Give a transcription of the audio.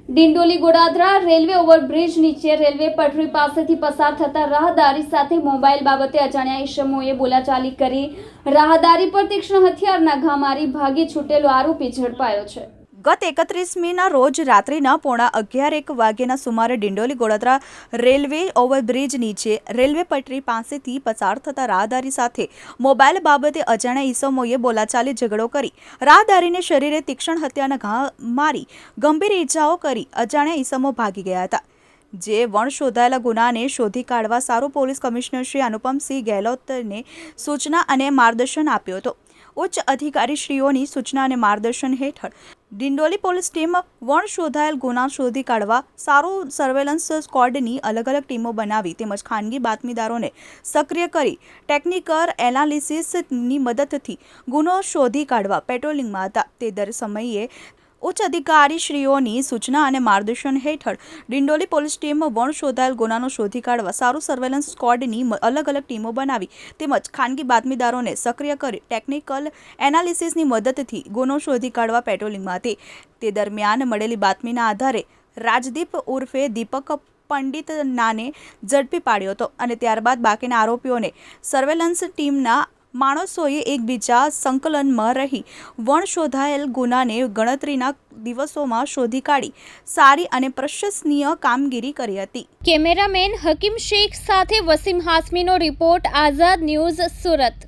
Dindoli Godadara railway overbridge નીચે railway પટરી પાસેથી પસાર થતા રાહદારી સાથે મોબાઈલ બાબતે અજાણ્યા ઈસમોએ બોલાચાલી કરી રાહદારી પર તીક્ષ્ણ હથિયારના ઘા મારી ભાગી છૂટેલો આરોપી ઝડપાયો છે। ગત 31મીના રોજ રાત્રિના 11:15 વાગ્યાના સુમારે ડિંડોલી ગોડાદરા રેલવે ઓવરબ્રિજ નીચે રેલવે પટરી પાસેથી પસાર થતા રાહદારી સાથે મોબાઈલ બાબતે અજાણ્યા ઈસમોએ બોલાચાલી ઝઘડો કરી રાહદારીને શરીરે તીક્ષ્ણ હત્યાના ઘા મારી ગંભીર ઈજાઓ કરી અજાણ્યા ઈસમો ભાગી ગયા હતા। જે વણશોધાયેલા ગુનાને શોધી કાઢવા સારો પોલીસ કમિશનર શ્રી અનુપમસિંહ ગેહલોતને સૂચના અને માર્ગદર્શન આપ્યું હતું। ઉચ્ચ અધિકારીશ્રીઓની સૂચના અને માર્ગદર્શન હેઠળ ડિંડોલી પોલીસ ટીમ વણશોધાયેલ ગુના શોધી કાઢવા સારો સર્વેલન્સ સ્ક્વોડની અલગ અલગ ટીમો બનાવી તેમજ ખાનગી બાતમીદારોને સક્રિય કરી ટેકનિકલ એનાલિસિસની મદદથી ગુનો શોધી કાઢવા પેટ્રોલિંગમાં હતા। તે દર સમયે ઉચ્ચ અધિકારીશ્રીઓની સૂચના અને માર્ગદર્શન હેઠળ ડિંડોલી પોલીસ ટીમ વણશોધાયેલ ગુનાનો શોધી કાઢવા સારું સર્વેલન્સ સ્ક્વોડની અલગ અલગ ટીમો બનાવી તેમજ ખાનગી બાતમીદારોને સક્રિય કરી ટેકનિકલ એનાલિસિસની મદદથી ગુનો શોધી કાઢવા પેટ્રોલિંગમાં હતી। તે દરમિયાન મળેલી બાતમીના આધારે રાજદીપ ઉર્ફે દીપક પંડિત નાને ઝડપી પાડ્યો હતો અને ત્યારબાદ બાકીના આરોપીઓને સર્વેલન્સ ટીમના માણસોએ એકબીજા સંકલનમાં રહી વણશોધાયેલ ગુનાને ગણતરીના દિવસોમાં શોધી કાઢી સારી અને પ્રશંસનીય કામગીરી કરી હતી। કેમેરામેન હકીમ શેખ સાથે વસીમ હાસમીનો રિપોર્ટ, આઝાદ ન્યૂઝ, સુરત।